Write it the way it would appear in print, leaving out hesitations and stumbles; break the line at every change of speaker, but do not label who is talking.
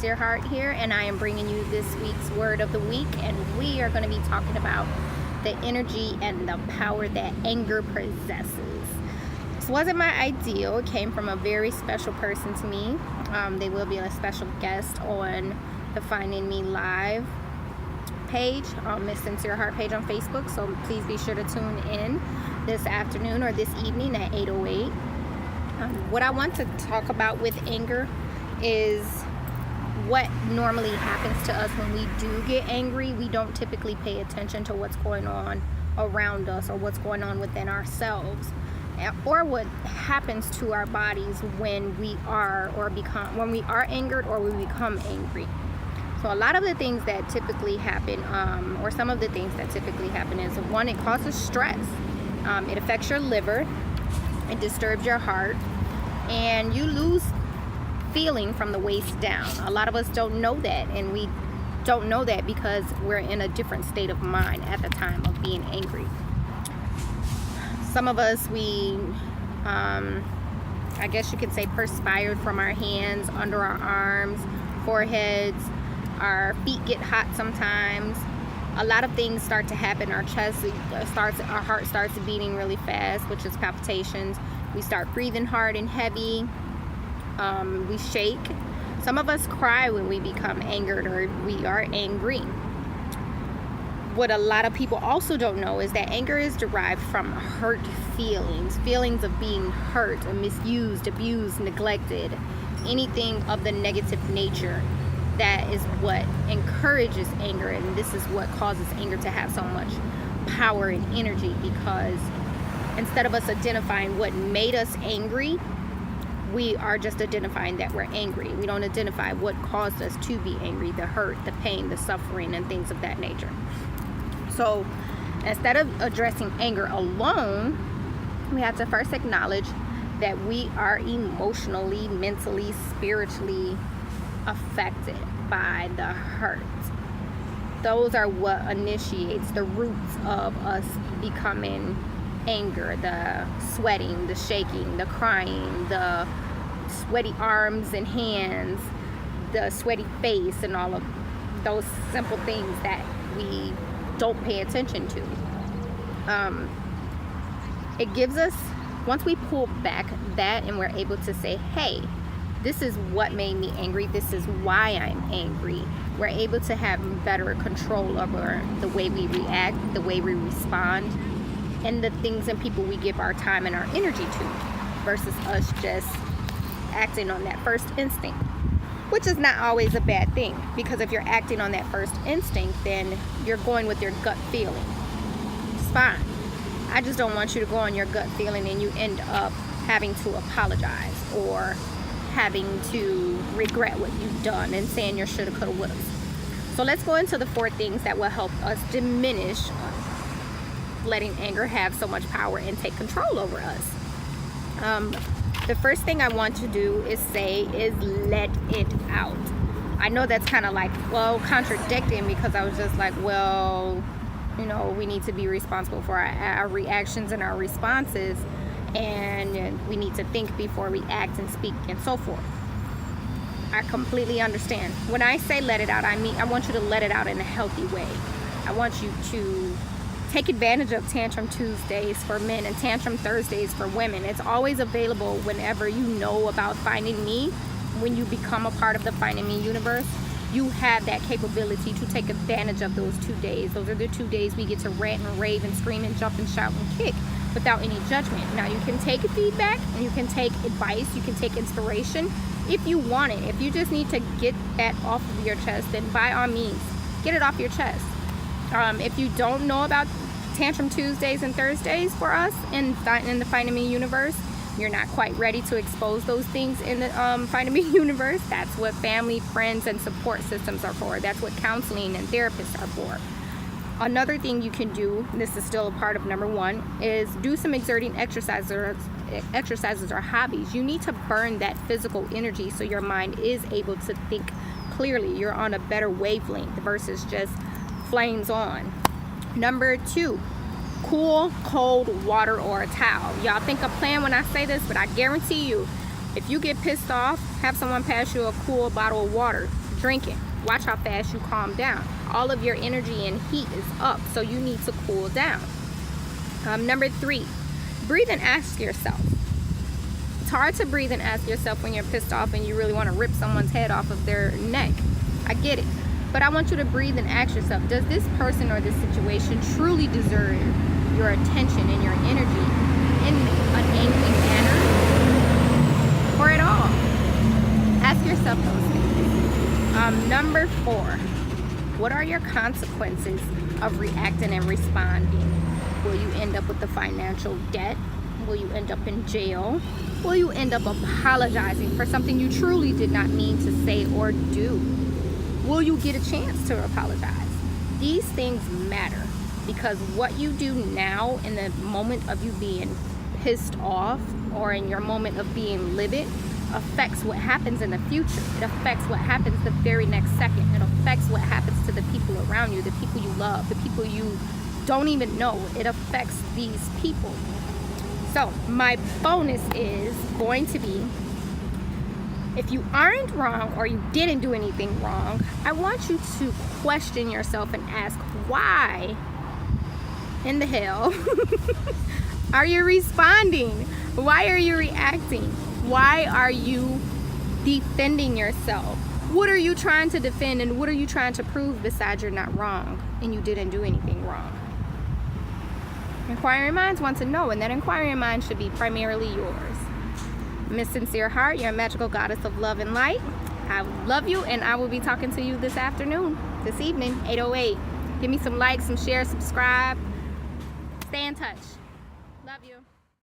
Sincere Heart here, and I am bringing you this week's word of the week, and we are going to be talking about the energy and the power that anger possesses. This wasn't my ideal. It came from a very special person to me. They will be a special guest on the Finding Me Live page, Miss Sincere Heart page on Facebook, so please be sure to tune in this afternoon or this evening at 8:08. What I want to talk about with anger is what normally happens to us when we do get angry. We don't typically pay attention to what's going on around us or what's going on within ourselves, or what happens to our bodies when we are angered or we become angry. So a lot of the things that typically happen, or some of the things that typically happen, is one, it causes stress. It affects your liver. It disturbs your heart, and you lose feeling from the waist down. A lot of us don't know that, and we don't know that because we're in a different state of mind at the time of being angry. Some of us, I guess you could say, perspired from our hands, under our arms, foreheads. Our feet get hot sometimes. A lot of things start to happen. Our heart starts beating really fast, which is palpitations. We start breathing hard and heavy. We shake. Some of us cry when we become angered or we are angry. What a lot of people also don't know is that anger is derived from hurt feelings of being hurt, misused, abused, neglected, anything of the negative nature. That is what encourages anger, and this is what causes anger to have so much power and energy, because instead of us identifying what made us angry, we are just identifying that we're angry. We don't identify what caused us to be angry, the hurt, the pain, the suffering, and things of that nature. So instead of addressing anger alone, we have to first acknowledge that we are emotionally, mentally, spiritually affected by the hurt. Those are what initiates the roots of us becoming anger: the sweating, the shaking, the crying, the sweaty arms and hands, the sweaty face, and all of those simple things that we don't pay attention to. It gives us, once we pull back that and we're able to say, hey, this is what made me angry, this is why I'm angry, we're able to have better control over the way we react, the way we respond, and the things and people we give our time and our energy to, versus us just acting on that first instinct, which is not always a bad thing, because if you're acting on that first instinct, then you're going with your gut feeling. It's fine. I just don't want you to go on your gut feeling and you end up having to apologize or having to regret what you've done and saying your shoulda, coulda, woulda. So let's go into the 4 things that will help us diminish letting anger have so much power and take control over us. The first thing I want to do is let it out. I know that's kind of like, contradicting, because I was just like, we need to be responsible for our reactions and our responses, and we need to think before we act and speak and so forth. I completely understand. When I say let it out, I mean I want you to let it out in a healthy way. I want you to take advantage of Tantrum Tuesdays for men and Tantrum Thursdays for women. It's always available whenever you know about Finding Me. When you become a part of the Finding Me universe, you have that capability to take advantage of those 2 days. Those are the 2 days we get to rant and rave and scream and jump and shout and kick without any judgment. Now, you can take feedback and you can take advice, you can take inspiration if you want it. If you just need to get that off of your chest, then by all means, get it off your chest. If you don't know about Tantrum Tuesdays and Thursdays for us in the Finding Me universe, you're not quite ready to expose those things in the Finding Me universe, that's what family, friends, and support systems are for. That's what counseling and therapists are for. Another thing you can do, this is still a part of number 1, is do some exerting exercises or hobbies. You need to burn that physical energy so your mind is able to think clearly. You're on a better wavelength versus just flames on. Number 2, cool, cold water or a towel. Y'all think I'm playing when I say this, but I guarantee you, if you get pissed off, have someone pass you a cool bottle of water. drinking. Watch how fast you calm down. All of your energy and heat is up, so you need to cool down. Number 3, breathe and ask yourself. It's hard to breathe and ask yourself when you're pissed off and you really want to rip someone's head off of their neck. I get it. But I want you to breathe and ask yourself, does this person or this situation truly deserve your attention and your energy in an angry manner or at all? Ask yourself those things. Number 4, what are your consequences of reacting and responding? Will you end up with the financial debt? Will you end up in jail? Will you end up apologizing for something you truly did not mean to say or do? Will you get a chance to apologize? These things matter because what you do now in the moment of you being pissed off or in your moment of being livid affects what happens in the future. It affects what happens the very next second. It affects what happens to the people around you, the people you love, the people you don't even know. It affects these people. So my bonus is going to be, if you aren't wrong or you didn't do anything wrong, I want you to question yourself and ask, why in the hell are you responding? Why are you reacting? Why are you defending yourself? What are you trying to defend and what are you trying to prove besides you're not wrong and you didn't do anything wrong? Inquiring minds want to know, and that inquiring mind should be primarily yours. Miss Sincere Heart, your magical goddess of love and light. I love you, and I will be talking to you this evening, 8:08. Give me some likes, some shares, subscribe. Stay in touch.